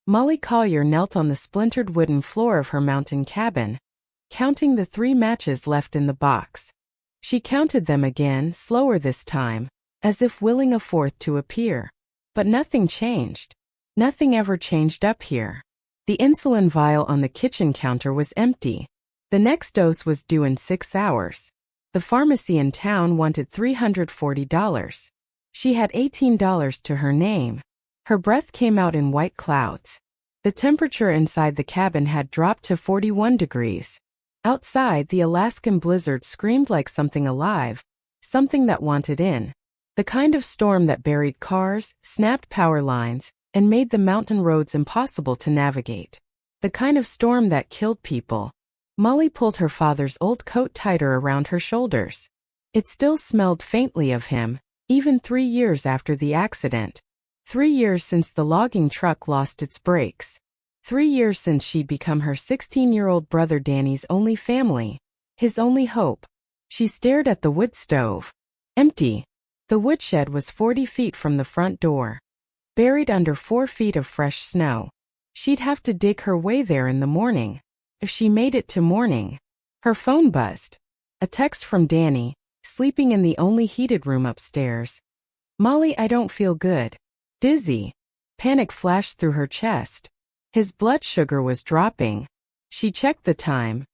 Molly Collier knelt on the splintered wooden floor of her mountain cabin, counting the 3 matches left in the box. She counted them again, slower this time, as if willing a fourth to appear. But nothing changed. Nothing ever changed up here. The insulin vial on the kitchen counter was empty. The next dose was due in 6 hours. The pharmacy in town wanted $340. She had $18 to her name. Her breath came out in white clouds. The temperature inside the cabin had dropped to 41 degrees. Outside, the Alaskan blizzard screamed like something alive, something that wanted in. The kind of storm that buried cars, snapped power lines, and made the mountain roads impossible to navigate. The kind of storm that killed people. Molly pulled her father's old coat tighter around her shoulders. It still smelled faintly of him, even 3 years after the accident. 3 years since the logging truck lost its brakes. 3 years since she'd become her 16-year-old brother Danny's only family, his only hope. She stared at the wood stove. Empty. The woodshed was 40 feet from the front door, buried under 4 feet of fresh snow. She'd have to dig her way there in the morning, if she made it to morning. Her phone buzzed. A text from Danny, sleeping in the only heated room upstairs. "Molly, I don't feel good. Dizzy." Panic flashed through her chest. His blood sugar was dropping. She checked the time.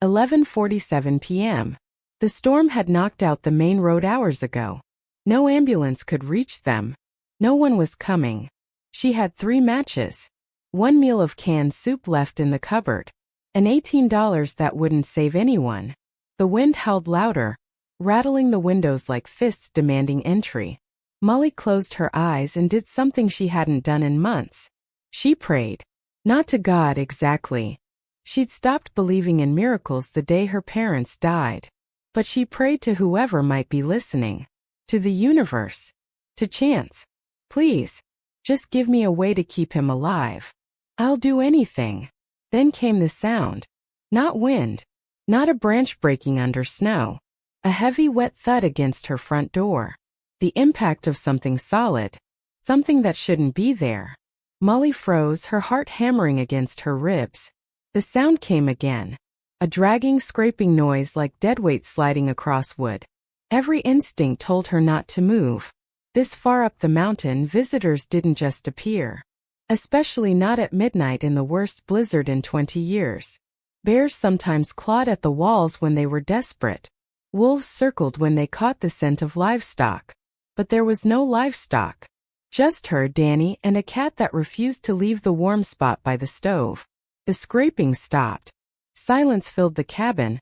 11:47 p.m. The storm had knocked out the main road hours ago. No ambulance could reach them. No one was coming. She had 3 matches. 1 meal of canned soup left in the cupboard. And $18 that wouldn't save anyone. The wind howled louder, rattling the windows like fists demanding entry. Molly closed her eyes and did something she hadn't done in months. She prayed. Not to God exactly. She'd stopped believing in miracles the day her parents died. But she prayed to whoever might be listening. To the universe. To chance. "Please. Just give me a way to keep him alive. I'll do anything." Then came the sound. Not wind. Not a branch breaking under snow. A heavy wet thud against her front door. The impact of something solid. Something that shouldn't be there. Molly froze, her heart hammering against her ribs. The sound came again. A dragging, scraping noise like deadweight sliding across wood. Every instinct told her not to move. This far up the mountain, visitors didn't just appear. Especially not at midnight in the worst blizzard in 20 years. Bears sometimes clawed at the walls when they were desperate. Wolves circled when they caught the scent of livestock. But there was no livestock. Just her, Danny, and a cat that refused to leave the warm spot by the stove. The scraping stopped. Silence filled the cabin,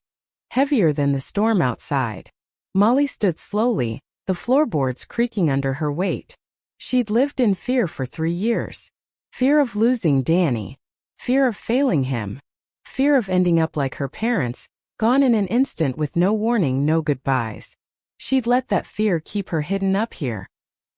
heavier than the storm outside. Molly stood slowly, the floorboards creaking under her weight. She'd lived in fear for 3 years. Fear of losing Danny. Fear of failing him. Fear of ending up like her parents, gone in an instant with no warning, no goodbyes. She'd let that fear keep her hidden up here.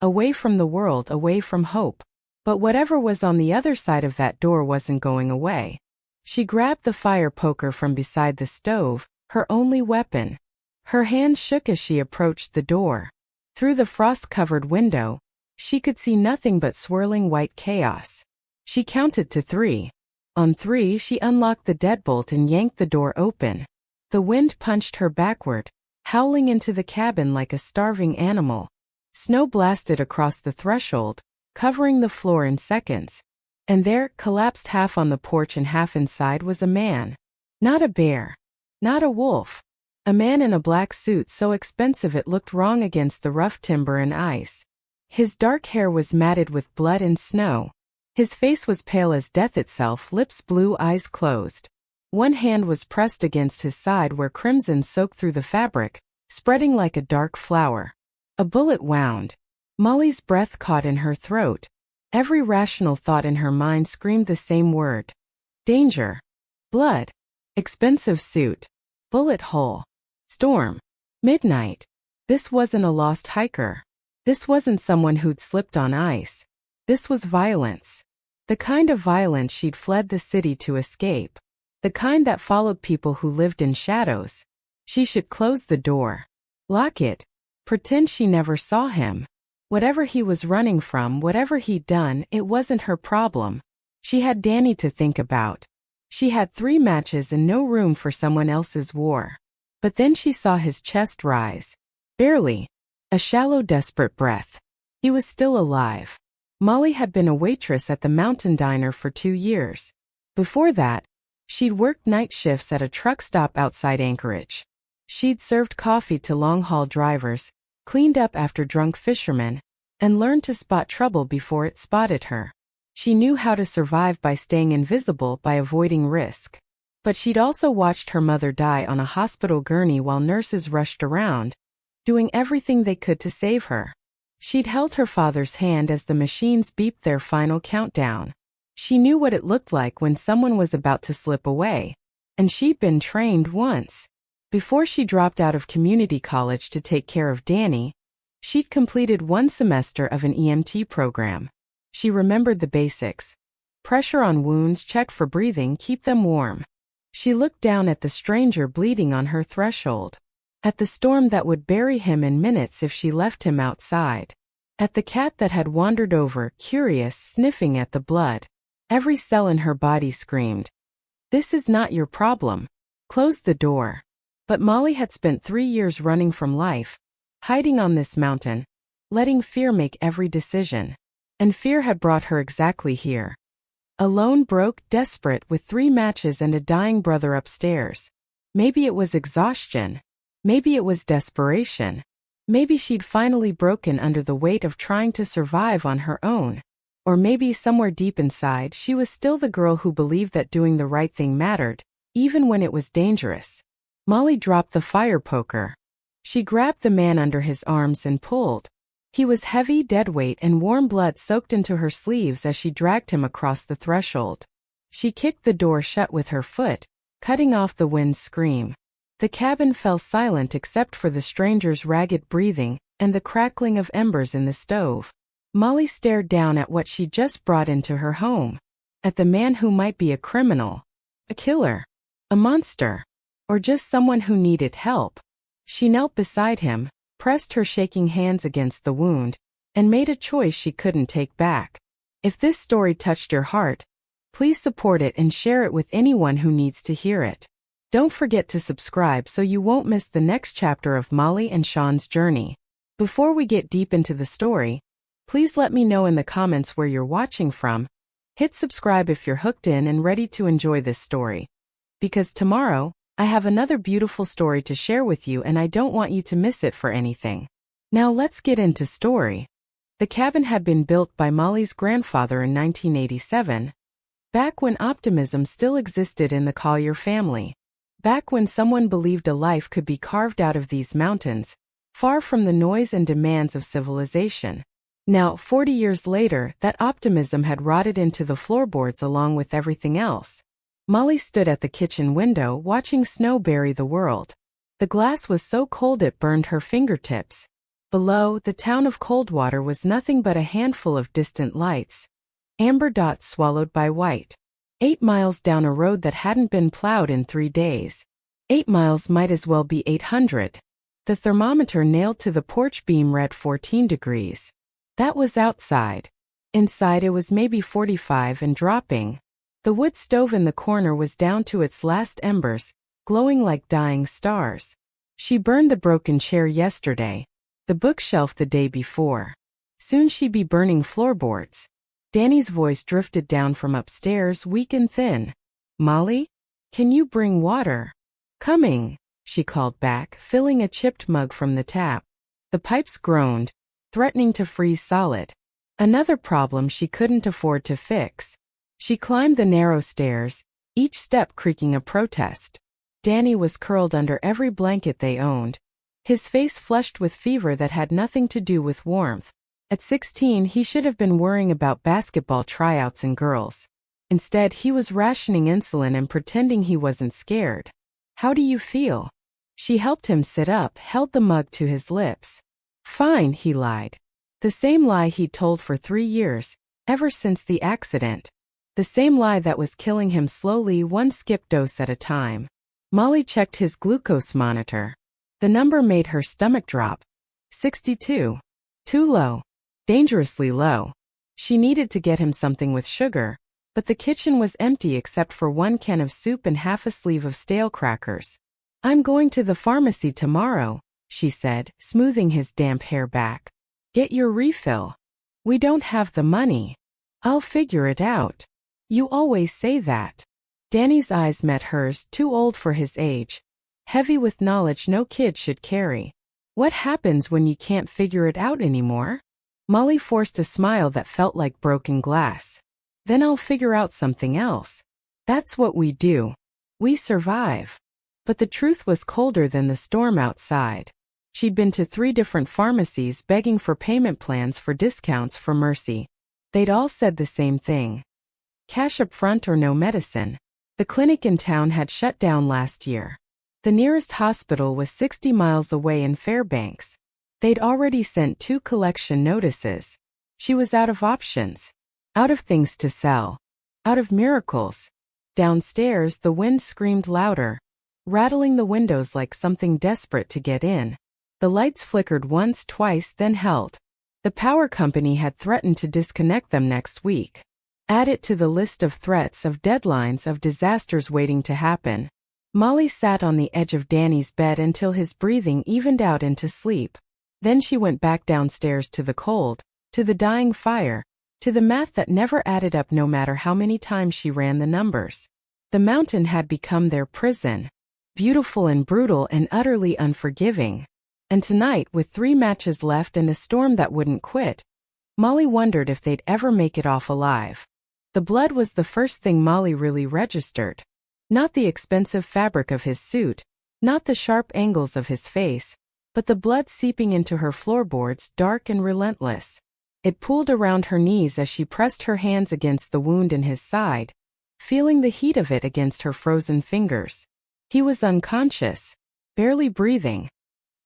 Away from the world, away from hope. But whatever was on the other side of that door wasn't going away. She grabbed the fire poker from beside the stove, her only weapon. Her hand shook as she approached the door. Through the frost-covered window, she could see nothing but swirling white chaos. She counted to 3. On 3, she unlocked the deadbolt and yanked the door open. The wind punched her backward, howling into the cabin like a starving animal. Snow blasted across the threshold, covering the floor in seconds. And there, collapsed half on the porch and half inside, was a man. Not a bear. Not a wolf. A man in a black suit so expensive it looked wrong against the rough timber and ice. His dark hair was matted with blood and snow. His face was pale as death itself, lips blue, eyes closed. One hand was pressed against his side where crimson soaked through the fabric, spreading like a dark flower. A bullet wound. Molly's breath caught in her throat. Every rational thought in her mind screamed the same word. Danger. Blood. Expensive suit. Bullet hole. Storm. Midnight. This wasn't a lost hiker. This wasn't someone who'd slipped on ice. This was violence. The kind of violence she'd fled the city to escape. The kind that followed people who lived in shadows. She should close the door. Lock it. Pretend she never saw him. Whatever he was running from, whatever he'd done, it wasn't her problem. She had Danny to think about. She had 3 matches and no room for someone else's war. But then she saw his chest rise. Barely. A shallow, desperate breath. He was still alive. Molly had been a waitress at the Mountain Diner for 2 years. Before that, she'd worked night shifts at a truck stop outside Anchorage. She'd served coffee to long-haul drivers, cleaned up after drunk fishermen, and learned to spot trouble before it spotted her. She knew how to survive by staying invisible by avoiding risk. But she'd also watched her mother die on a hospital gurney while nurses rushed around, doing everything they could to save her. She'd held her father's hand as the machines beeped their final countdown. She knew what it looked like when someone was about to slip away. And she'd been trained once. Before she dropped out of community college to take care of Danny, she'd completed 1 semester of an EMT program. She remembered the basics. Pressure on wounds, check for breathing, keep them warm. She looked down at the stranger bleeding on her threshold. At the storm that would bury him in minutes if she left him outside. At the cat that had wandered over, curious, sniffing at the blood. Every cell in her body screamed, "This is not your problem. Close the door." But Molly had spent 3 years running from life, hiding on this mountain, letting fear make every decision. And fear had brought her exactly here. Alone, broke, desperate, with 3 matches and a dying brother upstairs. Maybe it was exhaustion. Maybe it was desperation. Maybe she'd finally broken under the weight of trying to survive on her own. Or maybe somewhere deep inside she was still the girl who believed that doing the right thing mattered, even when it was dangerous. Molly dropped the fire poker. She grabbed the man under his arms and pulled. He was heavy, dead weight, and warm blood soaked into her sleeves as she dragged him across the threshold. She kicked the door shut with her foot, cutting off the wind's scream. The cabin fell silent except for the stranger's ragged breathing and the crackling of embers in the stove. Molly stared down at what she'd just brought into her home. At the man who might be a criminal, a killer, a monster, or just someone who needed help. She knelt beside him, pressed her shaking hands against the wound, and made a choice she couldn't take back. If this story touched your heart, please support it and share it with anyone who needs to hear it. Don't forget to subscribe so you won't miss the next chapter of Molly and Sean's journey. Before we get deep into the story, please let me know in the comments where you're watching from. Hit subscribe if you're hooked in and ready to enjoy this story. Because tomorrow, I have another beautiful story to share with you and I don't want you to miss it for anything. Now let's get into story. The cabin had been built by Molly's grandfather in 1987, back when optimism still existed in the Collier family. Back when someone believed a life could be carved out of these mountains, far from the noise and demands of civilization. Now, 40 years later, that optimism had rotted into the floorboards along with everything else. Molly stood at the kitchen window watching snow bury the world. The glass was so cold it burned her fingertips. Below, the town of Coldwater was nothing but a handful of distant lights. Amber dots swallowed by white. 8 miles down a road that hadn't been plowed in 3 days. 8 miles might as well be 800. The thermometer nailed to the porch beam read 14 degrees. That was outside. Inside it was maybe 45 and dropping. The wood stove in the corner was down to its last embers, glowing like dying stars. She burned the broken chair yesterday, the bookshelf the day before. Soon she'd be burning floorboards. Danny's voice drifted down from upstairs, weak and thin. "Molly? Can you bring water?" "Coming," she called back, filling a chipped mug from the tap. The pipes groaned, threatening to freeze solid. Another problem she couldn't afford to fix. She climbed the narrow stairs, each step creaking a protest. Danny was curled under every blanket they owned, his face flushed with fever that had nothing to do with warmth. At 16, he should have been worrying about basketball tryouts and girls. Instead, he was rationing insulin and pretending he wasn't scared. "How do you feel?" She helped him sit up, held the mug to his lips. "Fine," he lied. The same lie he'd told for 3 years, ever since the accident. The same lie that was killing him slowly, one skip dose at a time. Molly checked his glucose monitor. The number made her stomach drop. 62. Too low. Dangerously low. She needed to get him something with sugar, But the kitchen was empty except for 1 can of soup and half a sleeve of stale crackers. "I'm going to the pharmacy tomorrow," she said, smoothing his damp hair back. "Get your refill." "We don't have the money." "I'll figure it out." "You always say that." Danny's eyes met hers, too old for his age, heavy with knowledge no kid should carry. "What happens when you can't figure it out anymore?" Molly forced a smile that felt like broken glass. "Then I'll figure out something else. That's what we do. We survive." But the truth was colder than the storm outside. She'd been to 3 different pharmacies begging for payment plans for discounts for Mercy. They'd all said the same thing. Cash up front or no medicine. The clinic in town had shut down last year. The nearest hospital was 60 miles away in Fairbanks. They'd already sent 2 collection notices. She was out of options. Out of things to sell. Out of miracles. Downstairs, the wind screamed louder, rattling the windows like something desperate to get in. The lights flickered once, twice, then held. The power company had threatened to disconnect them next week. Add it to the list of threats, of deadlines, of disasters waiting to happen. Molly sat on the edge of Danny's bed until his breathing evened out into sleep. Then she went back downstairs to the cold, to the dying fire, to the math that never added up no matter how many times she ran the numbers. The mountain had become their prison, beautiful and brutal and utterly unforgiving. And tonight, with 3 matches left and a storm that wouldn't quit, Molly wondered if they'd ever make it off alive. The blood was the first thing Molly really registered. Not the expensive fabric of his suit, not the sharp angles of his face, but the blood seeping into her floorboards, dark and relentless. It pooled around her knees as she pressed her hands against the wound in his side, feeling the heat of it against her frozen fingers. He was unconscious, barely breathing.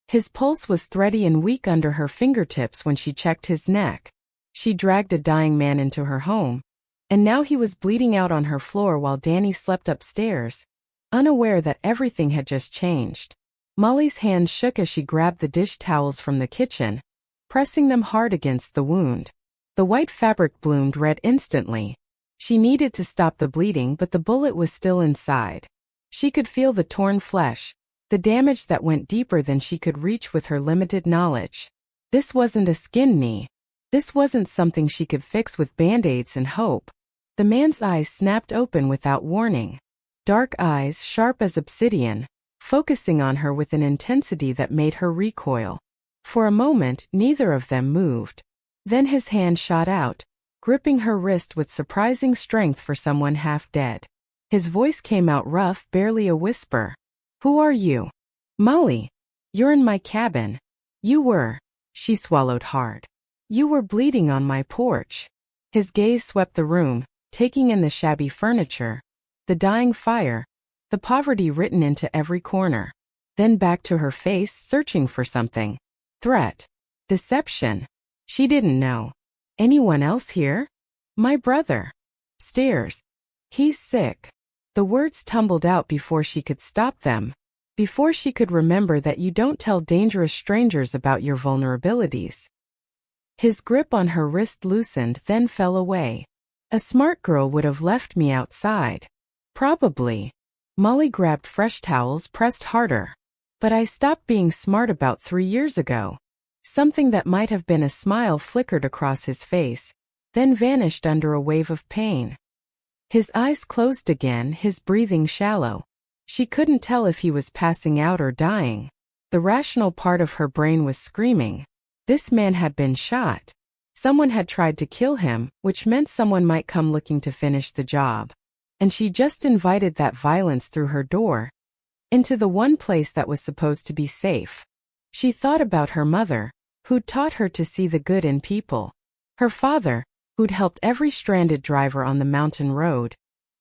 His pulse was thready and weak under her fingertips when she checked his neck. She dragged a dying man into her home, and now he was bleeding out on her floor while Danny slept upstairs, unaware that everything had just changed. Molly's hands shook as she grabbed the dish towels from the kitchen, pressing them hard against the wound. The white fabric bloomed red instantly. She needed to stop the bleeding, but the bullet was still inside. She could feel the torn flesh, the damage that went deeper than she could reach with her limited knowledge. This wasn't a skin knee. This wasn't something she could fix with band-aids and hope. The man's eyes snapped open without warning. Dark eyes, sharp as obsidian, focusing on her with an intensity that made her recoil. For a moment, neither of them moved. Then his hand shot out, gripping her wrist with surprising strength for someone half dead. His voice came out rough, barely a whisper. "Who are you?" "Molly. You're in my cabin." "You were." She swallowed hard. "You were bleeding on my porch." His gaze swept the room, taking in the shabby furniture, the dying fire, the poverty written into every corner. Then back to her face, searching for something. Threat. Deception. She didn't know. "Anyone else here?" "My brother. Stairs. He's sick." The words tumbled out before she could stop them, before she could remember that you don't tell dangerous strangers about your vulnerabilities. His grip on her wrist loosened, then fell away. "A smart girl would have left me outside." "Probably." Molly grabbed fresh towels, pressed harder. "But I stopped being smart about 3 years ago." Something that might have been a smile flickered across his face, then vanished under a wave of pain. His eyes closed again, his breathing shallow. She couldn't tell if he was passing out or dying. The rational part of her brain was screaming. This man had been shot. Someone had tried to kill him, which meant someone might come looking to finish the job. And she just invited that violence through her door, into the one place that was supposed to be safe. She thought about her mother, who'd taught her to see the good in people. Her father, who'd helped every stranded driver on the mountain road,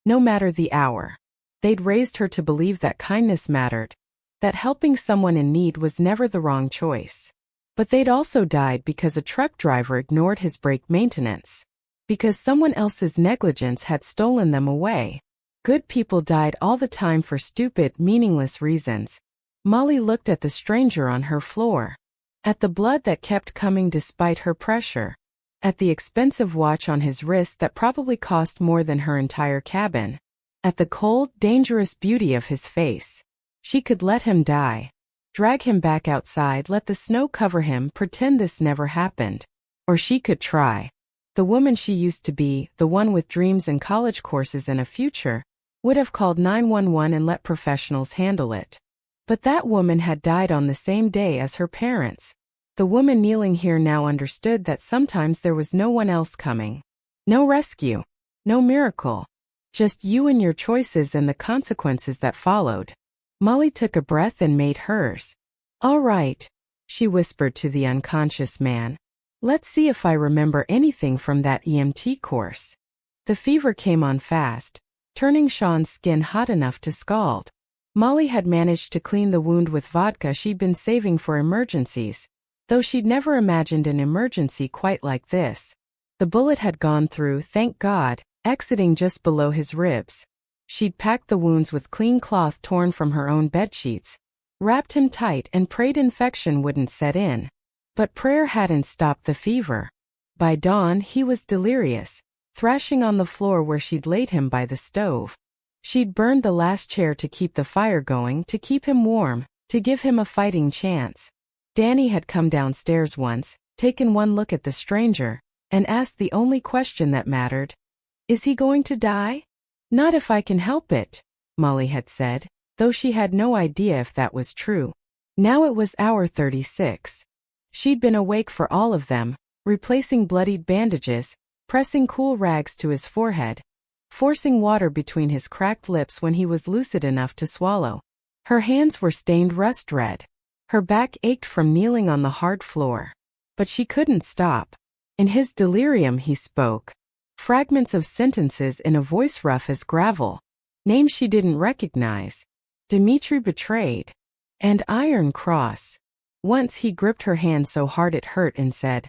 no matter the hour. They'd raised her to believe that kindness mattered, that helping someone in need was never the wrong choice. But they'd also died because a truck driver ignored his brake maintenance, because someone else's negligence had stolen them away. Good people died all the time for stupid, meaningless reasons. Molly looked at the stranger on her floor, at the blood that kept coming despite her pressure, At the expensive watch on his wrist that probably cost more than her entire cabin. At the cold, dangerous beauty of his face. She could let him die. Drag him back outside, let the snow cover him, pretend this never happened. Or she could try. The woman she used to be, the one with dreams and college courses and a future, would have called 911 and let professionals handle it. But that woman had died on the same day as her parents. The woman kneeling here now understood that sometimes there was no one else coming. No rescue. No miracle. Just you and your choices and the consequences that followed. Molly took a breath and made hers. "All right," she whispered to the unconscious man. "Let's see if I remember anything from that EMT course." The fever came on fast, turning Sean's skin hot enough to scald. Molly had managed to clean the wound with vodka she'd been saving for emergencies, though she'd never imagined an emergency quite like this. The bullet had gone through, thank God, exiting just below his ribs. She'd packed the wounds with clean cloth torn from her own bedsheets, wrapped him tight and prayed infection wouldn't set in. But prayer hadn't stopped the fever. By dawn he was delirious, thrashing on the floor where she'd laid him by the stove. She'd burned the last chair to keep the fire going, to keep him warm, to give him a fighting chance. Danny had come downstairs once, taken one look at the stranger, and asked the only question that mattered. "Is he going to die?" "Not if I can help it," Molly had said, though she had no idea if that was true. Now it was hour 36. She'd been awake for all of them, replacing bloodied bandages, pressing cool rags to his forehead, forcing water between his cracked lips when he was lucid enough to swallow. Her hands were stained rust red. Her back ached from kneeling on the hard floor. But she couldn't stop. In his delirium he spoke. Fragments of sentences in a voice rough as gravel. Names she didn't recognize. Dimitri betrayed. And Iron Cross. Once he gripped her hand so hard it hurt and said,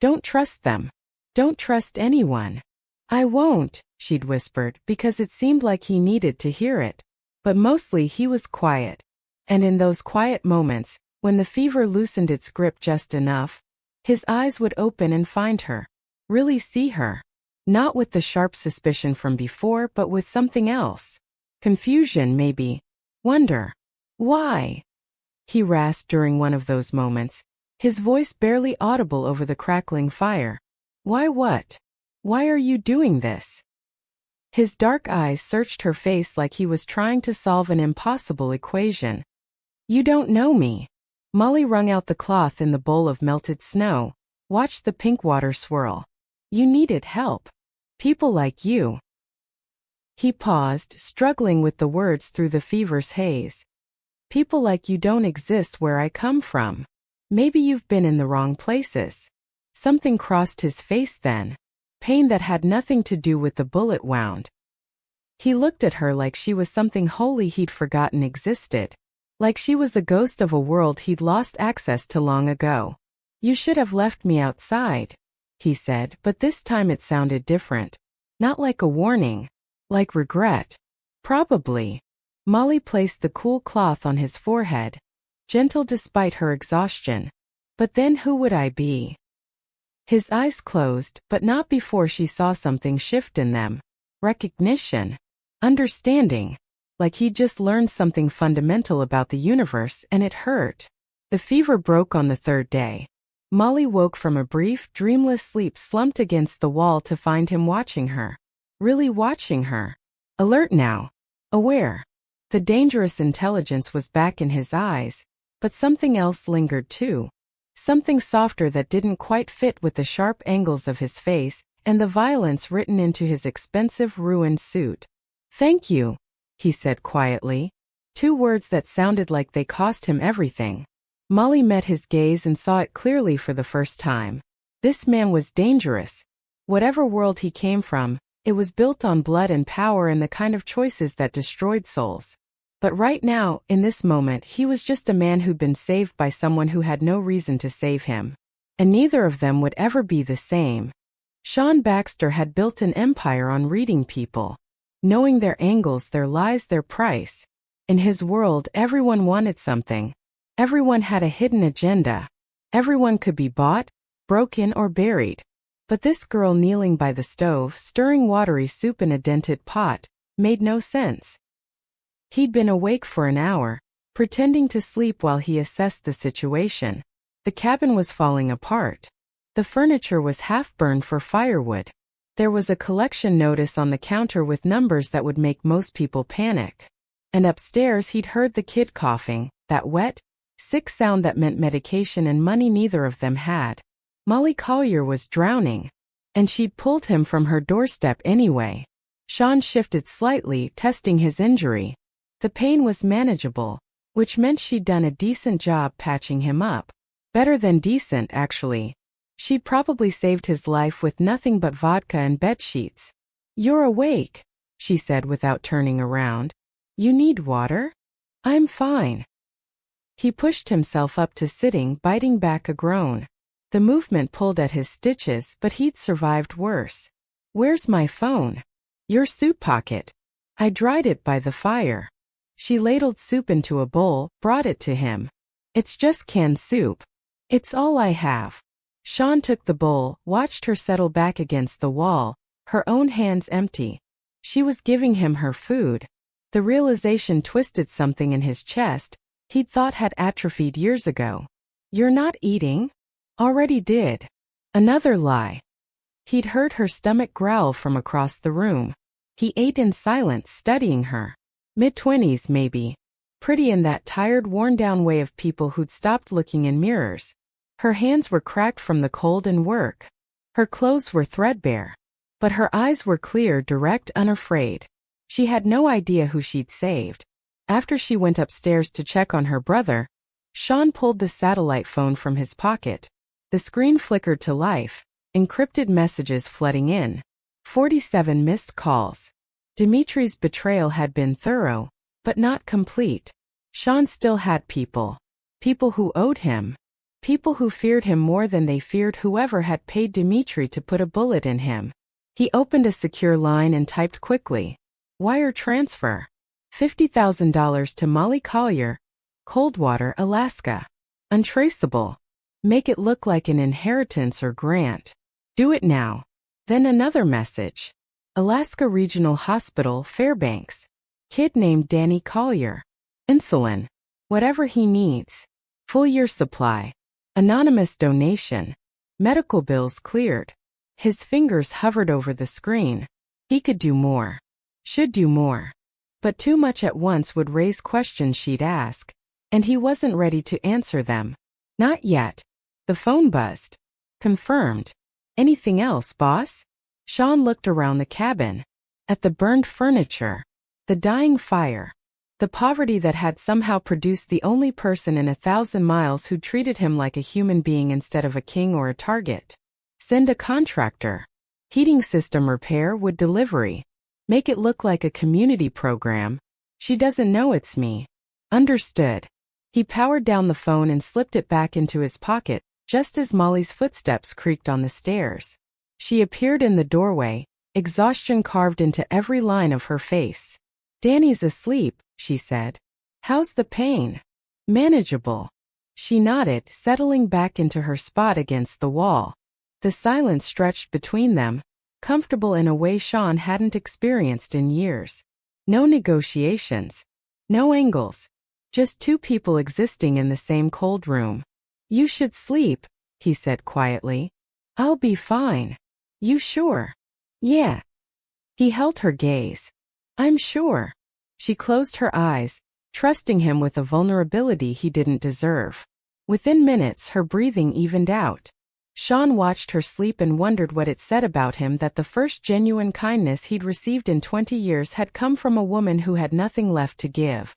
"Don't trust them. Don't trust anyone." "I won't," she'd whispered, because it seemed like he needed to hear it. But mostly he was quiet. And in those quiet moments, when the fever loosened its grip just enough, his eyes would open and find her. Really see her. Not with the sharp suspicion from before, but with something else. Confusion, maybe. Wonder. Why? He rasped during one of those moments, his voice barely audible over the crackling fire. "Why what? Why are you doing this?" His dark eyes searched her face like he was trying to solve an impossible equation. "You don't know me." Molly wrung out the cloth in the bowl of melted snow, watched the pink water swirl. "You needed help. People like you." He paused, struggling with the words through the fever's haze. "People like you don't exist where I come from. Maybe you've been in the wrong places." Something crossed his face then. Pain that had nothing to do with the bullet wound. He looked at her like she was something holy he'd forgotten existed. Like she was a ghost of a world he'd lost access to long ago. "You should have left me outside," he said, but this time it sounded different. Not like a warning. Like regret. Probably. Molly placed the cool cloth on his forehead, gentle despite her exhaustion. "But then who would I be?" His eyes closed, but not before she saw something shift in them. Recognition. Understanding. Like he'd just learned something fundamental about the universe, and it hurt. The fever broke on the third day. Molly woke from a brief, dreamless sleep, slumped against the wall to find him watching her. Really watching her. Alert now. Aware. The dangerous intelligence was back in his eyes, but something else lingered too. Something softer that didn't quite fit with the sharp angles of his face and the violence written into his expensive, ruined suit. "Thank you," he said quietly. 2 words that sounded like they cost him everything. Molly met his gaze and saw it clearly for the first time. This man was dangerous. Whatever world he came from, it was built on blood and power and the kind of choices that destroyed souls. But right now, in this moment, he was just a man who'd been saved by someone who had no reason to save him. And neither of them would ever be the same. Sean Baxter had built an empire on reading people. Knowing their angles, their lies, their price. In his world, everyone wanted something. Everyone had a hidden agenda. Everyone could be bought, broken, or buried. But this girl kneeling by the stove, stirring watery soup in a dented pot, made no sense. He'd been awake for an hour, pretending to sleep while he assessed the situation. The cabin was falling apart. The furniture was half burned for firewood. There was a collection notice on the counter with numbers that would make most people panic. And upstairs he'd heard the kid coughing, that wet, sick sound that meant medication and money neither of them had. Molly Collier was drowning, and she'd pulled him from her doorstep anyway. Sean shifted slightly, testing his injury. The pain was manageable, which meant she'd done a decent job patching him up. Better than decent, actually. She'd probably saved his life with nothing but vodka and bedsheets. "You're awake," she said without turning around. "You need water?" "I'm fine." He pushed himself up to sitting, biting back a groan. The movement pulled at his stitches, but he'd survived worse. "Where's my phone?" "Your soup pocket. I dried it by the fire." She ladled soup into a bowl, brought it to him. "It's just canned soup. It's all I have." Sean took the bowl, watched her settle back against the wall, her own hands empty. She was giving him her food. The realization twisted something in his chest he'd thought had atrophied years ago. "You're not eating?" "Already did." Another lie. He'd heard her stomach growl from across the room. He ate in silence, studying her. Mid-20s, maybe. Pretty in that tired, worn-down way of people who'd stopped looking in mirrors. Her hands were cracked from the cold and work. Her clothes were threadbare. But her eyes were clear, direct, unafraid. She had no idea who she'd saved. After she went upstairs to check on her brother, Sean pulled the satellite phone from his pocket. The screen flickered to life, encrypted messages flooding in. 47 missed calls. Dimitri's betrayal had been thorough, but not complete. Sean still had people. People who owed him. People who feared him more than they feared whoever had paid Dimitri to put a bullet in him. He opened a secure line and typed quickly. Wire transfer. $50,000 to Molly Collier, Coldwater, Alaska. Untraceable. Make it look like an inheritance or grant. Do it now. Then another message. Alaska Regional Hospital, Fairbanks. Kid named Danny Collier. Insulin. Whatever he needs. Full year supply. Anonymous donation. Medical bills cleared. His fingers hovered over the screen. He could do more. Should do more. But too much at once would raise questions she'd ask, and he wasn't ready to answer them. Not yet. The phone buzzed. Confirmed. Anything else, boss? Sean looked around the cabin. At the burned furniture. The dying fire. The poverty that had somehow produced the only person in 1,000 miles who treated him like a human being instead of a king or a target. Send a contractor. Heating system repair, wood delivery. Make it look like a community program. She doesn't know it's me. Understood. He powered down the phone and slipped it back into his pocket, just as Molly's footsteps creaked on the stairs. She appeared in the doorway, exhaustion carved into every line of her face. Danny's asleep, she said. How's the pain? Manageable. She nodded, settling back into her spot against the wall. The silence stretched between them, comfortable in a way Sean hadn't experienced in years. No negotiations. No angles. Just two people existing in the same cold room. You should sleep, he said quietly. I'll be fine. You sure? Yeah. He held her gaze. I'm sure. She closed her eyes, trusting him with a vulnerability he didn't deserve. Within minutes, her breathing evened out. Sean watched her sleep and wondered what it said about him that the first genuine kindness he'd received in 20 years had come from a woman who had nothing left to give.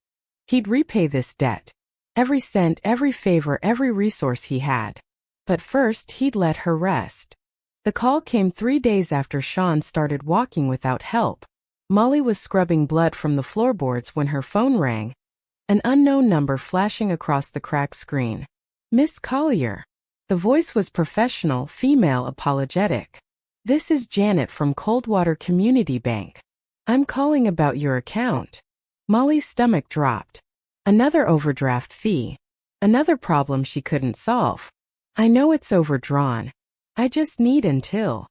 He'd repay this debt. Every cent, every favor, every resource he had. But first, he'd let her rest. The call came 3 days after Sean started walking without help. Molly was scrubbing blood from the floorboards when her phone rang, an unknown number flashing across the cracked screen. Miss Collier. The voice was professional, female, apologetic. This is Janet from Coldwater Community Bank. I'm calling about your account. Molly's stomach dropped. Another overdraft fee. Another problem she couldn't solve. I know it's overdrawn. I just need until.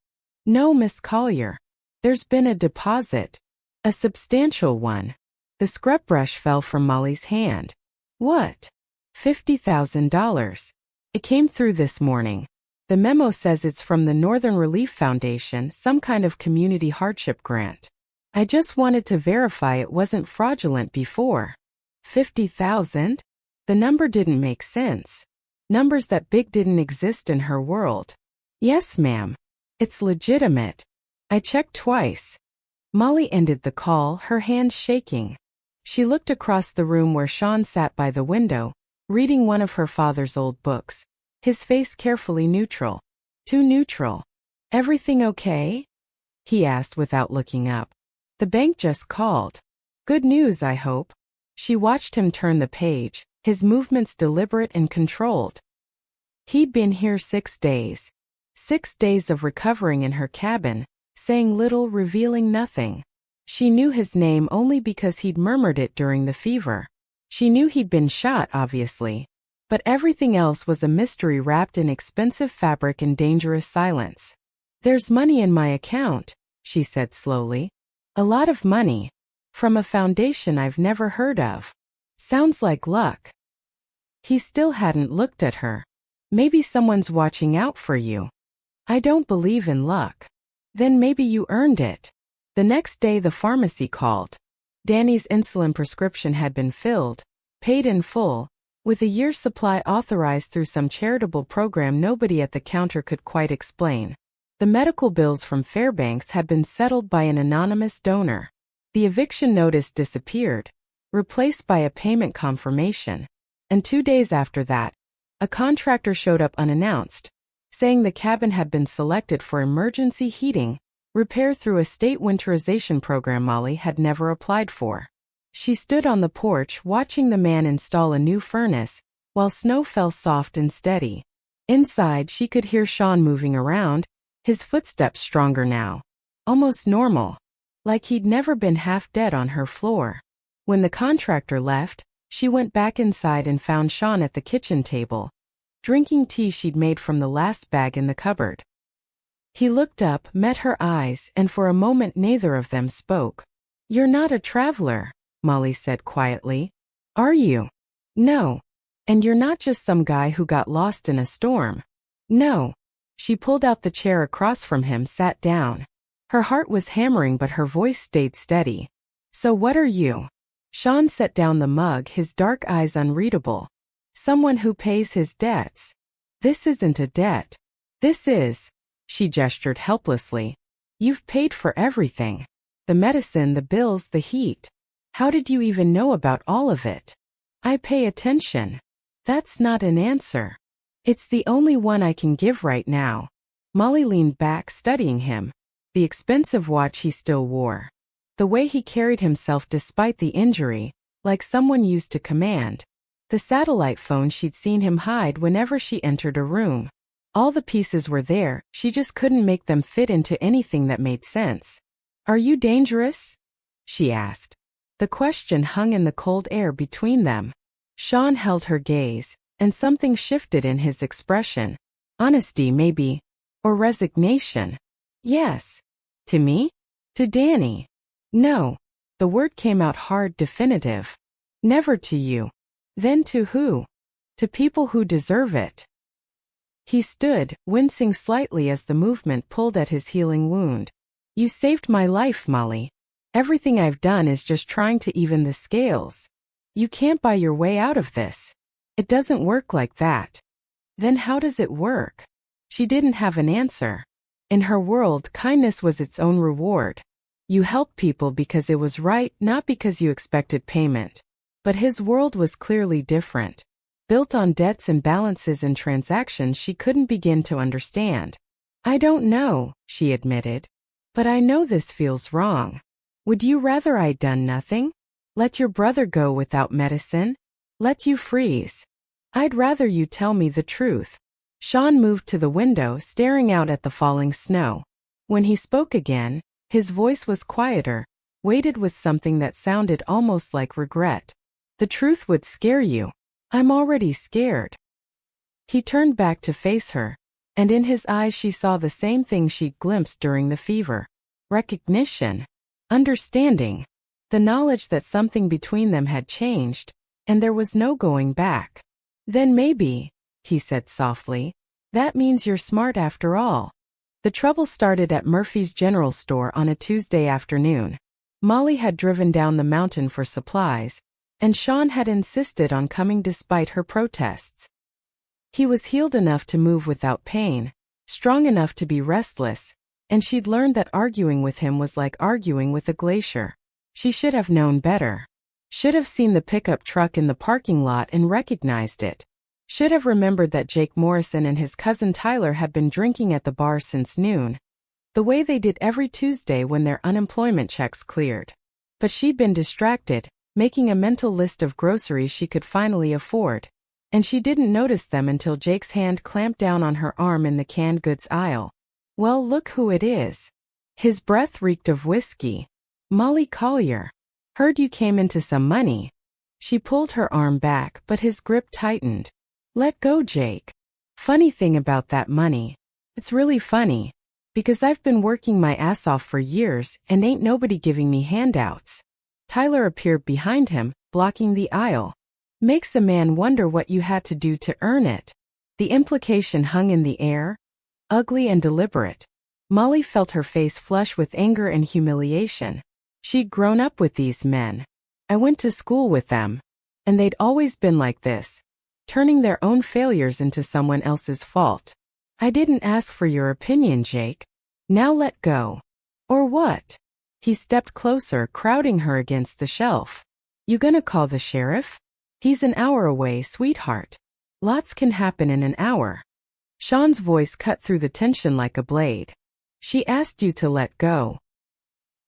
No, Miss Collier. There's been a deposit. A substantial one. The scrub brush fell from Molly's hand. What? $50,000. It came through this morning. The memo says it's from the Northern Relief Foundation, some kind of community hardship grant. I just wanted to verify it wasn't fraudulent before. 50,000? The number didn't make sense. Numbers that big didn't exist in her world. Yes, ma'am. It's legitimate. I checked twice. Molly ended the call, her hands shaking. She looked across the room where Sean sat by the window, reading one of her father's old books, his face carefully neutral. Too neutral. Everything okay? He asked without looking up. The bank just called. Good news, I hope. She watched him turn the page, his movements deliberate and controlled. He'd been here 6 days. 6 days of recovering in her cabin, saying little, revealing nothing. She knew his name only because he'd murmured it during the fever. She knew he'd been shot, obviously. But everything else was a mystery wrapped in expensive fabric and dangerous silence. There's money in my account, she said slowly. A lot of money. From a foundation I've never heard of. Sounds like luck. He still hadn't looked at her. Maybe someone's watching out for you. I don't believe in luck. Then maybe you earned it. The next day the pharmacy called. Danny's insulin prescription had been filled, paid in full, with a year's supply authorized through some charitable program nobody at the counter could quite explain. The medical bills from Fairbanks had been settled by an anonymous donor. The eviction notice disappeared, replaced by a payment confirmation. And 2 days after that, a contractor showed up unannounced, saying the cabin had been selected for emergency heating, repair through a state winterization program Molly had never applied for. She stood on the porch watching the man install a new furnace, while snow fell soft and steady. Inside she could hear Sean moving around, his footsteps stronger now. Almost normal. Like he'd never been half dead on her floor. When the contractor left, she went back inside and found Sean at the kitchen table, drinking tea she'd made from the last bag in the cupboard. He looked up, met her eyes, and for a moment neither of them spoke. You're not a traveler, Molly said quietly. Are you? No. And you're not just some guy who got lost in a storm. No. She pulled out the chair across from him, sat down. Her heart was hammering but her voice stayed steady. So what are you? Sean set down the mug, his dark eyes unreadable. Someone who pays his debts. This isn't a debt. This is. She gestured helplessly. You've paid for everything. The medicine, the bills, the heat. How did you even know about all of it? I pay attention. That's not an answer. It's the only one I can give right now. Molly leaned back, studying him. The expensive watch he still wore. The way he carried himself despite the injury, like someone used to command. The satellite phone she'd seen him hide whenever she entered a room. All the pieces were there, she just couldn't make them fit into anything that made sense. Are you dangerous? She asked. The question hung in the cold air between them. Sean held her gaze, and something shifted in his expression. Honesty, maybe. Or resignation. Yes. To me? To Danny? No. The word came out hard, definitive. Never to you. Then to who? To people who deserve it. He stood, wincing slightly as the movement pulled at his healing wound. You saved my life, Molly. Everything I've done is just trying to even the scales. You can't buy your way out of this. It doesn't work like that. Then how does it work? She didn't have an answer. In her world, kindness was its own reward. You helped people because it was right, not because you expected payment. But his world was clearly different. Built on debts and balances and transactions she couldn't begin to understand. I don't know, she admitted. But I know this feels wrong. Would you rather I'd done nothing? Let your brother go without medicine? Let you freeze? I'd rather you tell me the truth. Sean moved to the window, staring out at the falling snow. When he spoke again, his voice was quieter, weighted with something that sounded almost like regret. The truth would scare you. I'm already scared. He turned back to face her, And in his eyes she saw the same thing she'd glimpsed during the fever. Recognition. Understanding. The knowledge that something between them had changed, and there was no going back. Then maybe, he said softly, that means you're smart after all. The trouble started at Murphy's General Store on a Tuesday afternoon. Molly had driven down the mountain for supplies, and Sean had insisted on coming despite her protests. He was healed enough to move without pain, strong enough to be restless, and she'd learned that arguing with him was like arguing with a glacier. She should have known better. Should have seen the pickup truck in the parking lot and recognized it. Should have remembered that Jake Morrison and his cousin Tyler had been drinking at the bar since noon, the way they did every Tuesday when their unemployment checks cleared. But she'd been distracted, making a mental list of groceries she could finally afford. And she didn't notice them until Jake's hand clamped down on her arm in the canned goods aisle. Well, look who it is. His breath reeked of whiskey. Molly Collier. Heard you came into some money. She pulled her arm back, but his grip tightened. Let go, Jake. Funny thing about that money. It's really funny. Because I've been working my ass off for years and ain't nobody giving me handouts. Tyler appeared behind him, blocking the aisle. Makes a man wonder what you had to do to earn it. The implication hung in the air. Ugly and deliberate. Molly felt her face flush with anger and humiliation. She'd grown up with these men. I went to school with them. And they'd always been like this. Turning their own failures into someone else's fault. I didn't ask for your opinion, Jake. Now let go. Or what? He stepped closer, crowding her against the shelf. You gonna call the sheriff? He's an hour away, sweetheart. Lots can happen in an hour. Sean's voice cut through the tension like a blade. She asked you to let go.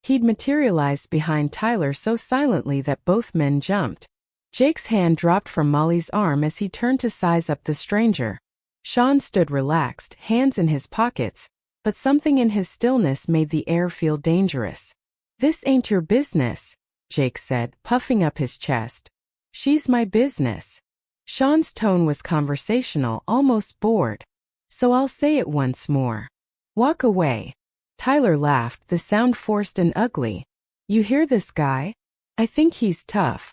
He'd materialized behind Tyler so silently that both men jumped. Jake's hand dropped from Molly's arm as he turned to size up the stranger. Sean stood relaxed, hands in his pockets, but something in his stillness made the air feel dangerous. This ain't your business, Jake said, puffing up his chest. She's my business. Sean's tone was conversational, almost bored. So I'll say it once more. Walk away. Tyler laughed, the sound forced and ugly. You hear this guy? I think he's tough.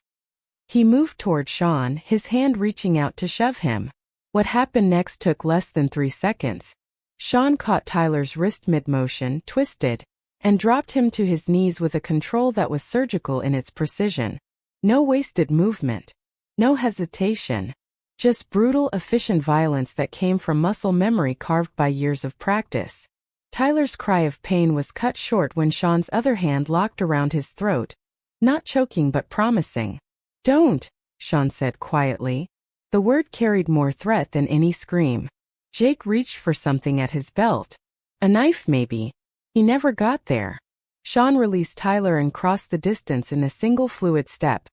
He moved toward Sean, his hand reaching out to shove him. What happened next took less than 3 seconds. Sean caught Tyler's wrist mid-motion, twisted, and dropped him to his knees with a control that was surgical in its precision. No wasted movement. No hesitation. Just brutal, efficient violence that came from muscle memory carved by years of practice. Tyler's cry of pain was cut short when Sean's other hand locked around his throat. Not choking but promising. Don't, Sean said quietly. The word carried more threat than any scream. Jake reached for something at his belt. A knife, maybe. He never got there. Sean released Tyler and crossed the distance in a single fluid step,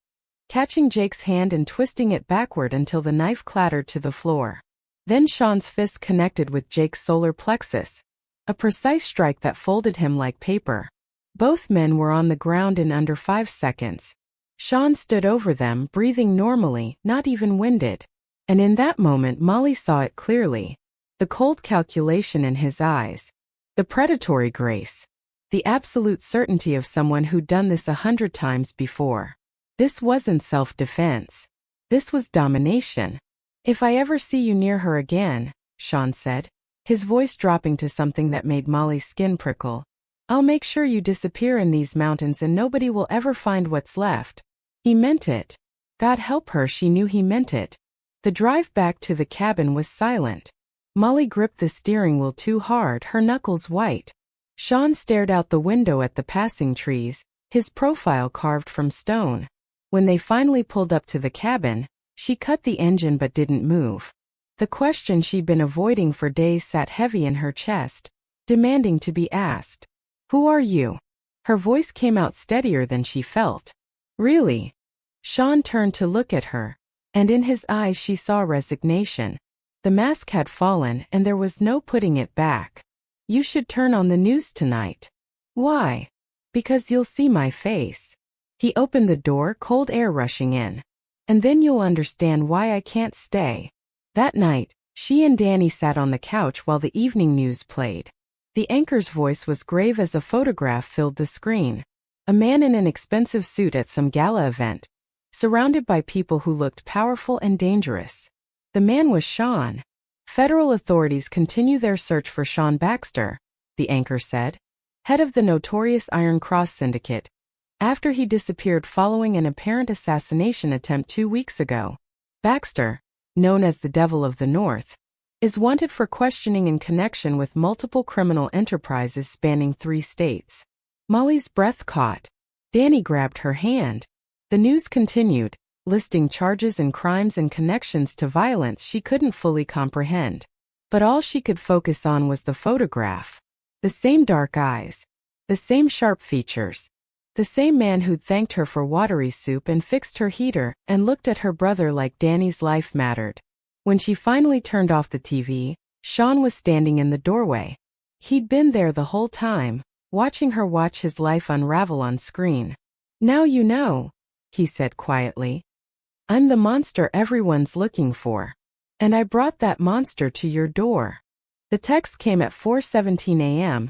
catching Jake's hand and twisting it backward until the knife clattered to the floor. Then Sean's fist connected with Jake's solar plexus, a precise strike that folded him like paper. Both men were on the ground in under 5 seconds. Sean stood over them, breathing normally, not even winded. And in that moment Molly saw it clearly. The cold calculation in his eyes. The predatory grace. The absolute certainty of someone who'd done this 100 times before. This wasn't self-defense. This was domination. If I ever see you near her again, Sean said, his voice dropping to something that made Molly's skin prickle, I'll make sure you disappear in these mountains and nobody will ever find what's left. He meant it. God help her, she knew he meant it. The drive back to the cabin was silent. Molly gripped the steering wheel too hard, her knuckles white. Sean stared out the window at the passing trees, his profile carved from stone. When they finally pulled up to the cabin, she cut the engine but didn't move. The question she'd been avoiding for days sat heavy in her chest, demanding to be asked. Who are you? Her voice came out steadier than she felt. Really? Sean turned to look at her, and in his eyes she saw resignation. The mask had fallen and there was no putting it back. You should turn on the news tonight. Why? Because you'll see my face. He opened the door, cold air rushing in. And then you'll understand why I can't stay. That night, She and Danny sat on the couch while the evening news played. The anchor's voice was grave as a photograph filled the screen. A man in an expensive suit at some gala event, surrounded by people who looked powerful and dangerous. The man was Sean. Federal authorities continue their search for Sean Baxter, the anchor said, head of the notorious Iron Cross Syndicate, after he disappeared following an apparent assassination attempt 2 weeks ago. Baxter, known as the Devil of the North, is wanted for questioning in connection with multiple criminal enterprises spanning 3 states. Molly's breath caught. Danny grabbed her hand. The news continued, listing charges and crimes and connections to violence she couldn't fully comprehend. But all she could focus on was the photograph. The same dark eyes. The same sharp features. The same man who'd thanked her for watery soup and fixed her heater and looked at her brother like Danny's life mattered. When she finally turned off the TV, Sean was standing in the doorway. He'd been there the whole time, watching her watch his life unravel on screen. "Now you know," he said quietly. "I'm the monster everyone's looking for. And I brought that monster to your door." The text came at 4:17 a.m.,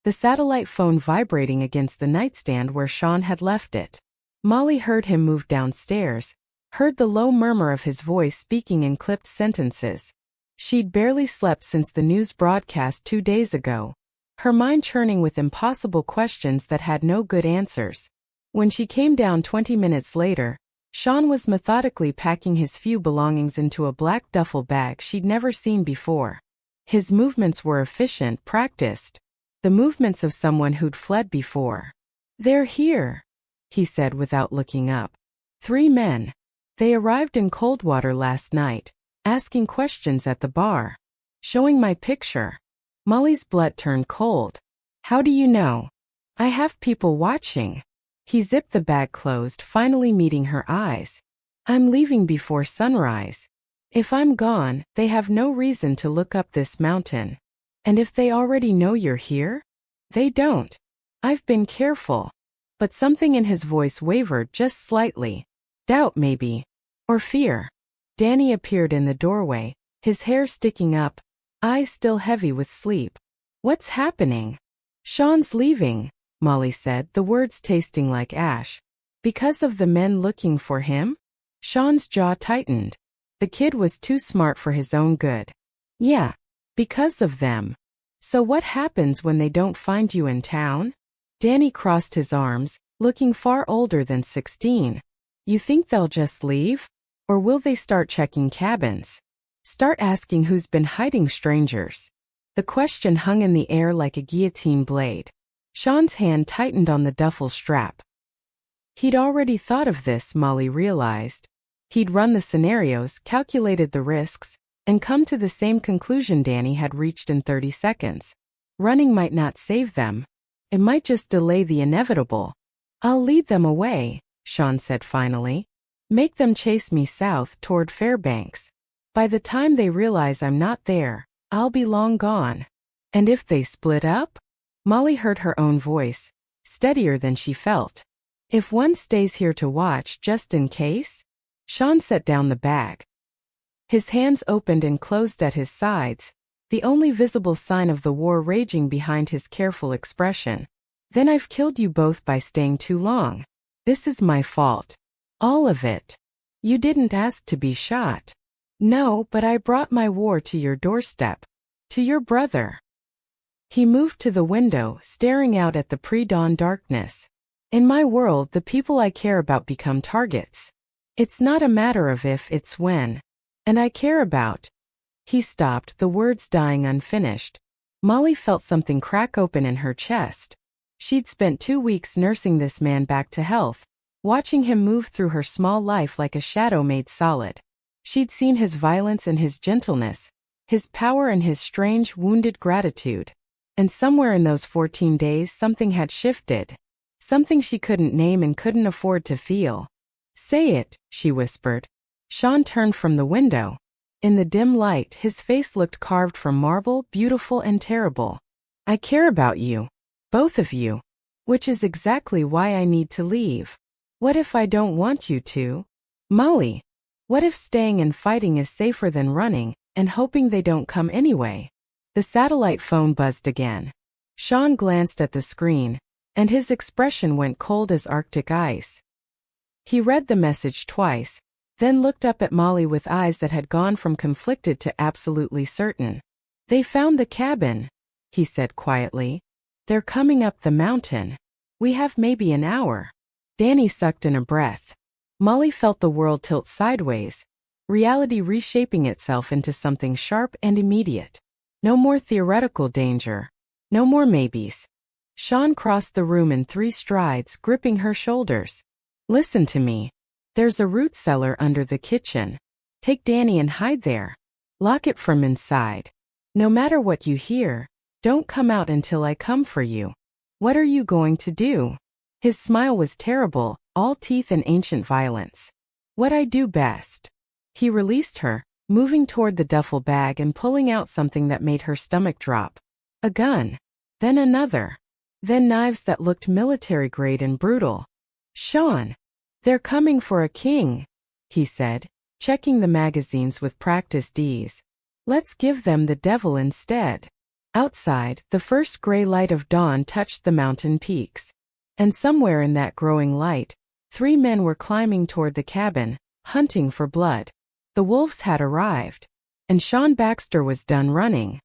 the satellite phone vibrating against the nightstand where Sean had left it. Molly heard him move downstairs, heard the low murmur of his voice speaking in clipped sentences. She'd barely slept since the news broadcast 2 days ago, her mind churning with impossible questions that had no good answers. When she came down 20 minutes later, Sean was methodically packing his few belongings into a black duffel bag she'd never seen before. His movements were efficient, practiced, the movements of someone who'd fled before. "They're here," he said without looking up. 3 men. They arrived in Coldwater last night, asking questions at the bar. "Showing my picture." Molly's blood turned cold. "How do you know?" "I have people watching." He zipped the bag closed, finally meeting her eyes. "I'm leaving before sunrise. If I'm gone, they have no reason to look up this mountain. And if they already know you're here? They don't. I've been careful." But something in his voice wavered just slightly. Doubt maybe. Or fear. Danny appeared in the doorway, his hair sticking up, eyes still heavy with sleep. "What's happening?" "Sean's leaving," Molly said, the words tasting like ash. "Because of the men looking for him?" Sean's jaw tightened. The kid was too smart for his own good. "Yeah. Because of them." "So what happens when they don't find you in town?" Danny crossed his arms, looking far older than 16. "You think they'll just leave? Or will they start checking cabins? Start asking who's been hiding strangers?" The question hung in the air like a guillotine blade. Sean's hand tightened on the duffel strap. He'd already thought of this, Molly realized. He'd run the scenarios, calculated the risks, and come to the same conclusion Danny had reached in 30 seconds. Running might not save them. It might just delay the inevitable. "I'll lead them away," Sean said finally. "Make them chase me south toward Fairbanks. By the time they realize I'm not there, I'll be long gone." "And if they split up?" Molly heard her own voice, steadier than she felt. "If one stays here to watch just in case?" Sean set down the bag. His hands opened and closed at his sides, the only visible sign of the war raging behind his careful expression. "Then I've killed you both by staying too long. This is my fault. All of it. You didn't ask to be shot." "No, but I brought my war to your doorstep. To your brother." He moved to the window, staring out at the pre-dawn darkness. "In my world, the people I care about become targets. It's not a matter of if, it's when. And I care about—" He stopped, the words dying unfinished. Molly felt something crack open in her chest. She'd spent 2 weeks nursing this man back to health, watching him move through her small life like a shadow made solid. She'd seen his violence and his gentleness, his power and his strange, wounded gratitude. And somewhere in those 14 days something had shifted. Something she couldn't name and couldn't afford to feel. "Say it," she whispered. Sean turned from the window. In the dim light, his face looked carved from marble, beautiful and terrible. "I care about you. Both of you. Which is exactly why I need to leave." "What if I don't want you to?" "Molly. What if staying and fighting is safer than running, and hoping they don't come anyway. The satellite phone buzzed again. Sean glanced at the screen, and his expression went cold as Arctic ice. He read the message twice, then looked up at Molly with eyes that had gone from conflicted to absolutely certain. "They found the cabin," he said quietly. "They're coming up the mountain. We have maybe an hour." Danny sucked in a breath. Molly felt the world tilt sideways, reality reshaping itself into something sharp and immediate. No more theoretical danger. No more maybes. Sean crossed the room in 3 strides, gripping her shoulders. "Listen to me. There's a root cellar under the kitchen. Take Danny and hide there. Lock it from inside. No matter what you hear, don't come out until I come for you." "What are you going to do?" His smile was terrible, all teeth and ancient violence. "What I do best." He released her, moving toward the duffel bag and pulling out something that made her stomach drop. A gun. Then another. Then knives that looked military-grade and brutal. "Sean, they're coming for a king," he said, checking the magazines with practiced ease. "Let's give them the devil instead." Outside, the first gray light of dawn touched the mountain peaks. And somewhere in that growing light, 3 men were climbing toward the cabin, hunting for blood. The wolves had arrived, and Sean Baxter was done running.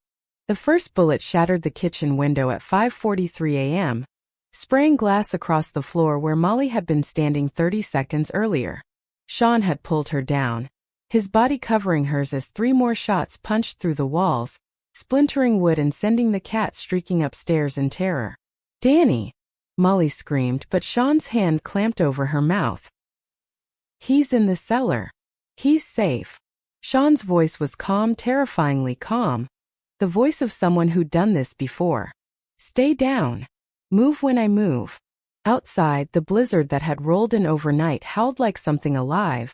The first bullet shattered the kitchen window at 5:43 a.m., spraying glass across the floor where Molly had been standing 30 seconds earlier. Sean had pulled her down, his body covering hers as 3 more shots punched through the walls, splintering wood and sending the cat streaking upstairs in terror. "Danny!" Molly screamed, but Sean's hand clamped over her mouth. "He's in the cellar. He's safe." Sean's voice was calm, terrifyingly calm, the voice of someone who'd done this before. "Stay down. Move when I move." Outside, the blizzard that had rolled in overnight howled like something alive,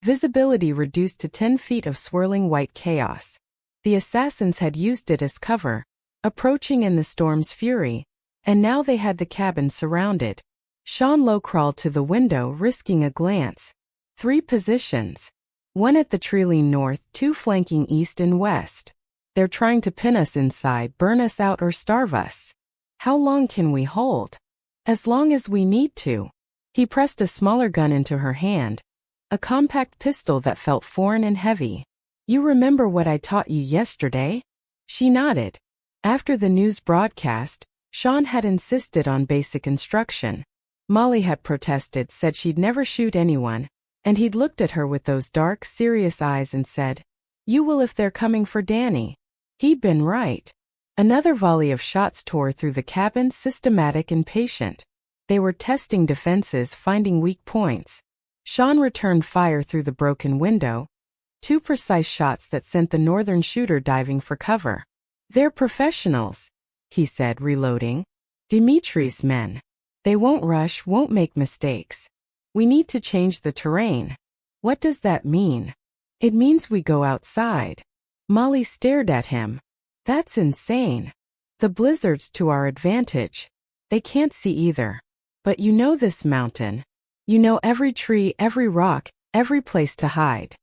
visibility reduced to 10 feet of swirling white chaos. The assassins had used it as cover, approaching in the storm's fury, and now they had the cabin surrounded. Sean low-crawled to the window, risking a glance. 3 positions. 1 at the tree lean north, 2 flanking east and west. "They're trying to pin us inside, burn us out or starve us. How long can we hold?" "As long as we need to." He pressed a smaller gun into her hand, a compact pistol that felt foreign and heavy. "You remember what I taught you yesterday?" She nodded. After the news broadcast, Sean had insisted on basic instruction. Molly had protested, said she'd never shoot anyone, and he'd looked at her with those dark, serious eyes and said, "You will if they're coming for Danny." He'd been right. Another volley of shots tore through the cabin, systematic and patient. They were testing defenses, finding weak points. Sean returned fire through the broken window, 2 precise shots that sent the northern shooter diving for cover. "They're professionals," he said, reloading. "Dimitri's men. They won't rush, won't make mistakes. We need to change the terrain." "What does that mean?" "It means we go outside." Molly stared at him. "That's insane. The blizzard's to our advantage. They can't see either. But you know this mountain. You know every tree, every rock, every place to hide."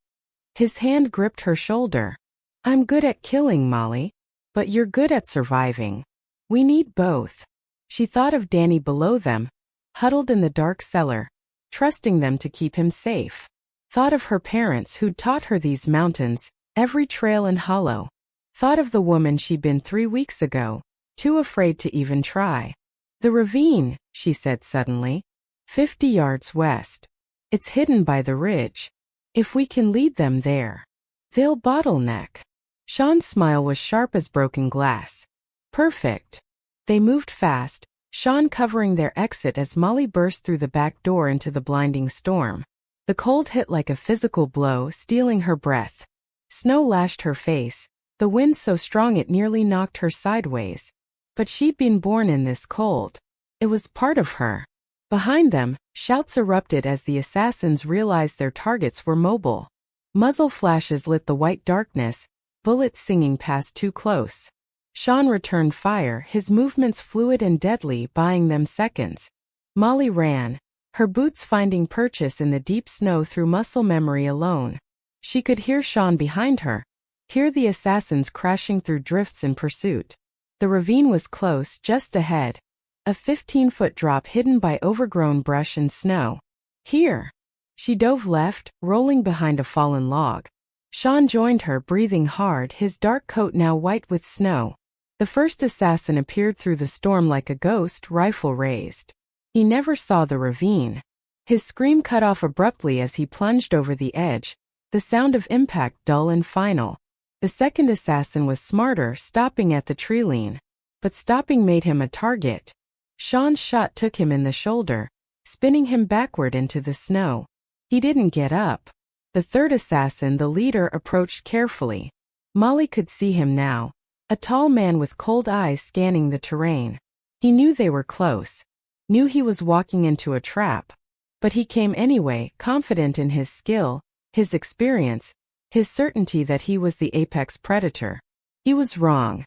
His hand gripped her shoulder. "I'm good at killing, Molly. But you're good at surviving. We need both." She thought of Danny below them, huddled in the dark cellar, trusting them to keep him safe. Thought of her parents who'd taught her these mountains, every trail and hollow. Thought of the woman she'd been 3 weeks ago, too afraid to even try. "The ravine," she said suddenly. 50 yards west. It's hidden by the ridge. If we can lead them there, they'll bottleneck." Sean's smile was sharp as broken glass. "Perfect." They moved fast, Sean covering their exit as Molly burst through the back door into the blinding storm. The cold hit like a physical blow, stealing her breath. Snow lashed her face, the wind so strong it nearly knocked her sideways. But she'd been born in this cold. It was part of her. Behind them, shouts erupted as the assassins realized their targets were mobile. Muzzle flashes lit the white darkness, bullets singing past too close. Sean returned fire, his movements fluid and deadly, buying them seconds. Molly ran, her boots finding purchase in the deep snow through muscle memory alone. She could hear Sean behind her, hear the assassins crashing through drifts in pursuit. The ravine was close, just ahead. A 15-foot drop hidden by overgrown brush and snow. Here. She dove left, rolling behind a fallen log. Sean joined her, breathing hard, his dark coat now white with snow. The first assassin appeared through the storm like a ghost, rifle raised. He never saw the ravine. His scream cut off abruptly as he plunged over the edge, the sound of impact dull and final. The second assassin was smarter, stopping at the tree-line. But stopping made him a target. Sean's shot took him in the shoulder, spinning him backward into the snow. He didn't get up. The third assassin, the leader, approached carefully. Molly could see him now, a tall man with cold eyes scanning the terrain. He knew they were close, knew he was walking into a trap. But he came anyway, confident in his skill, his experience, his certainty that he was the apex predator. He was wrong.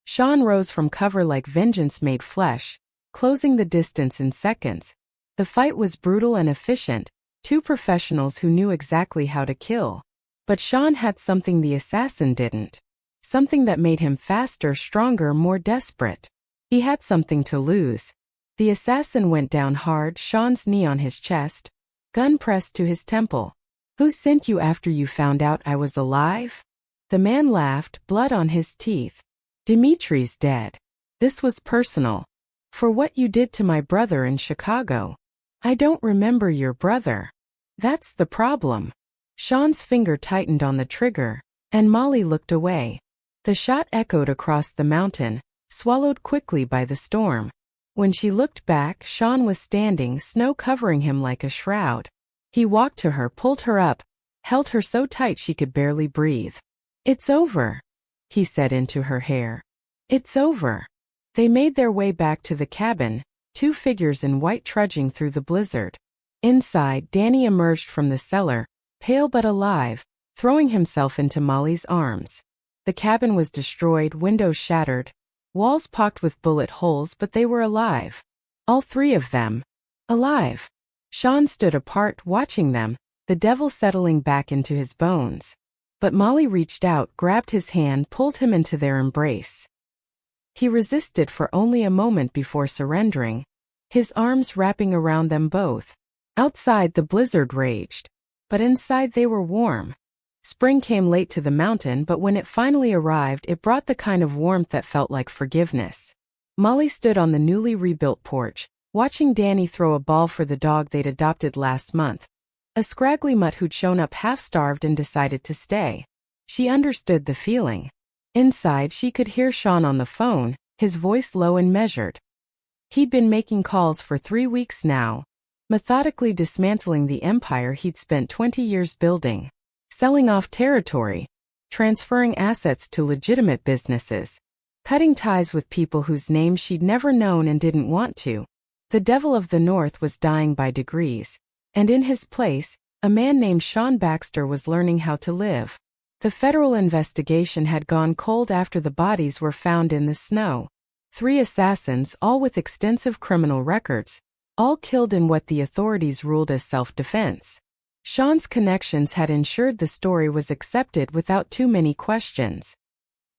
Sean rose from cover like vengeance made flesh, closing the distance in seconds. The fight was brutal and efficient, two professionals who knew exactly how to kill. But Sean had something the assassin didn't. Something that made him faster, stronger, more desperate. He had something to lose. The assassin went down hard, Sean's knee on his chest, gun pressed to his temple. "Who sent you after you found out I was alive?" The man laughed, blood on his teeth. "Dimitri's dead. This was personal. For what you did to my brother in Chicago." "I don't remember your brother." "That's the problem." Sean's finger tightened on the trigger, and Molly looked away. The shot echoed across the mountain, swallowed quickly by the storm. When she looked back, Sean was standing, snow covering him like a shroud. He walked to her, pulled her up, held her so tight she could barely breathe. "It's over," he said into her hair. "It's over." They made their way back to the cabin, two figures in white trudging through the blizzard. Inside, Danny emerged from the cellar, pale but alive, throwing himself into Molly's arms. The cabin was destroyed, windows shattered, walls pocked with bullet holes, but they were alive. All three of them. Alive. Sean stood apart, watching them, the devil settling back into his bones. But Molly reached out, grabbed his hand, pulled him into their embrace. He resisted for only a moment before surrendering, his arms wrapping around them both. Outside, the blizzard raged, but inside they were warm. Spring came late to the mountain, but when it finally arrived, it brought the kind of warmth that felt like forgiveness. Molly stood on the newly rebuilt porch, watching Danny throw a ball for the dog they'd adopted last month, a scraggly mutt who'd shown up half-starved and decided to stay. She understood the feeling. Inside, she could hear Sean on the phone, his voice low and measured. He'd been making calls for 3 weeks now, methodically dismantling the empire he'd spent 20 years building, selling off territory, transferring assets to legitimate businesses, cutting ties with people whose names she'd never known and didn't want to. The devil of the North was dying by degrees, and in his place, a man named Sean Baxter was learning how to live. The federal investigation had gone cold after the bodies were found in the snow. 3 assassins, all with extensive criminal records, all killed in what the authorities ruled as self-defense. Sean's connections had ensured the story was accepted without too many questions.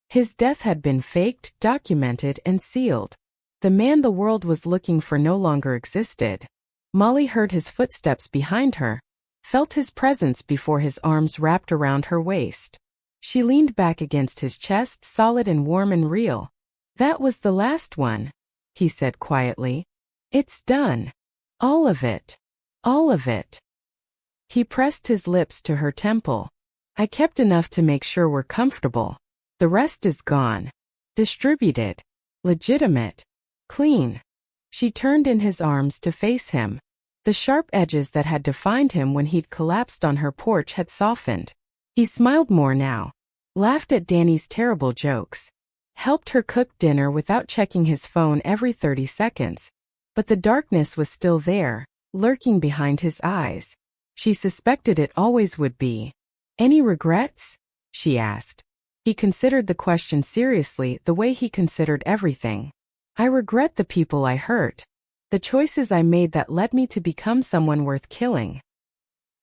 His death had been faked, documented, and sealed. The man the world was looking for no longer existed. Molly heard his footsteps behind her, felt his presence before his arms wrapped around her waist. She leaned back against his chest, solid and warm and real. "That was the last one," he said quietly. "It's done. All of it. All of it." He pressed his lips to her temple. "I kept enough to make sure we're comfortable. The rest is gone. Distributed. Legitimate. Clean." She turned in his arms to face him. The sharp edges that had defined him when he'd collapsed on her porch had softened. He smiled more now, laughed at Danny's terrible jokes, helped her cook dinner without checking his phone every 30 seconds. But the darkness was still there, lurking behind his eyes. She suspected it always would be. "Any regrets?" she asked. He considered the question seriously, the way he considered everything. "I regret the people I hurt. The choices I made that led me to become someone worth killing."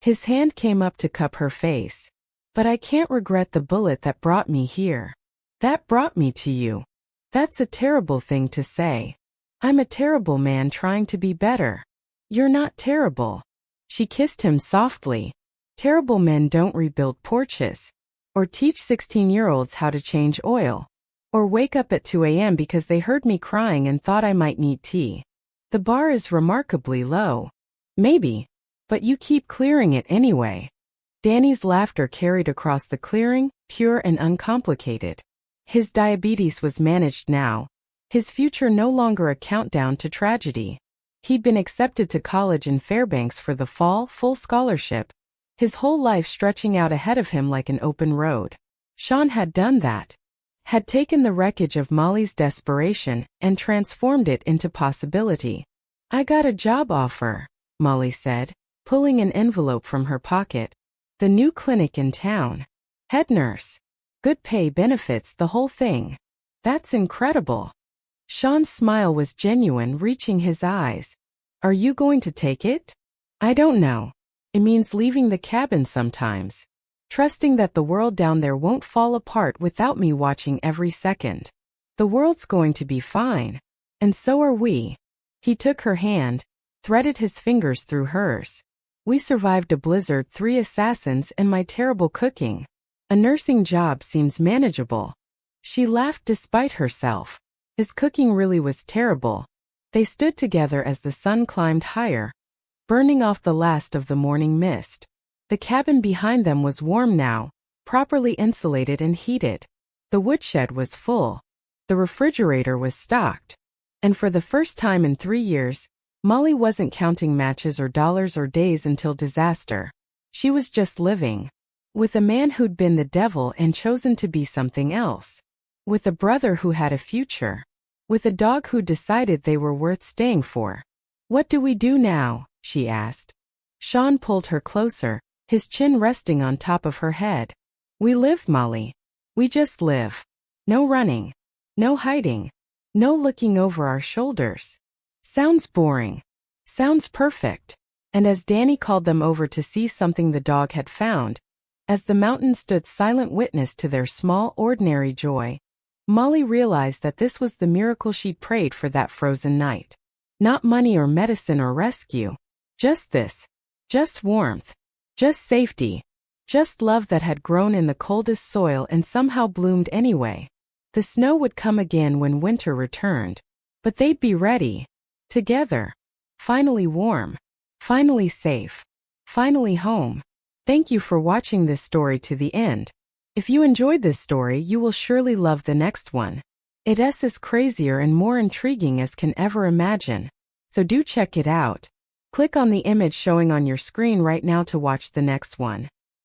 His hand came up to cup her face. But I can't regret the bullet that brought me here. That brought me to you. That's a terrible thing to say. I'm a terrible man trying to be better. You're not terrible. She kissed him softly. Terrible men don't rebuild porches, or teach 16-year-olds how to change oil, or wake up at 2 a.m. because they heard me crying and thought I might need tea. The bar is remarkably low. Maybe, but you keep clearing it anyway. Danny's laughter carried across the clearing, pure and uncomplicated. His diabetes was managed now. His future no longer a countdown to tragedy. He'd been accepted to college in Fairbanks for the fall, full scholarship, his whole life stretching out ahead of him like an open road. Sean had done that. Had taken the wreckage of Molly's desperation and transformed it into possibility. I got a job offer, Molly said, pulling an envelope from her pocket. The new clinic in town. Head nurse. Good pay, benefits, the whole thing. That's incredible. Sean's smile was genuine, reaching his eyes. Are you going to take it? I don't know. It means leaving the cabin sometimes. Trusting that the world down there won't fall apart without me watching every second. The world's going to be fine. And so are we. He took her hand, threaded his fingers through hers. We survived a blizzard, 3 assassins, and my terrible cooking. A nursing job seems manageable. She laughed despite herself. His cooking really was terrible. They stood together as the sun climbed higher, burning off the last of the morning mist. The cabin behind them was warm now, properly insulated and heated. The woodshed was full. The refrigerator was stocked. And for the first time in 3 years, Molly wasn't counting matches or dollars or days until disaster. She was just living. With a man who'd been the devil and chosen to be something else. With a brother who had a future. With a dog who decided they were worth staying for. What do we do now? She asked. Sean pulled her closer, his chin resting on top of her head. We live, Molly. We just live. No running. No hiding. No looking over our shoulders. Sounds boring. Sounds perfect. And as Danny called them over to see something the dog had found, as the mountain stood silent witness to their small, ordinary joy, Molly realized that this was the miracle she'd prayed for that frozen night. Not money or medicine or rescue. Just this. Just warmth. Just safety. Just love that had grown in the coldest soil and somehow bloomed anyway. The snow would come again when winter returned. But they'd be ready. Together. Finally warm. Finally safe. Finally home. Thank you for watching this story to the end. If you enjoyed this story, you will surely love the next one. It's as crazier and more intriguing as can ever imagine. So do check it out. Click on the image showing on your screen right now to watch the next one.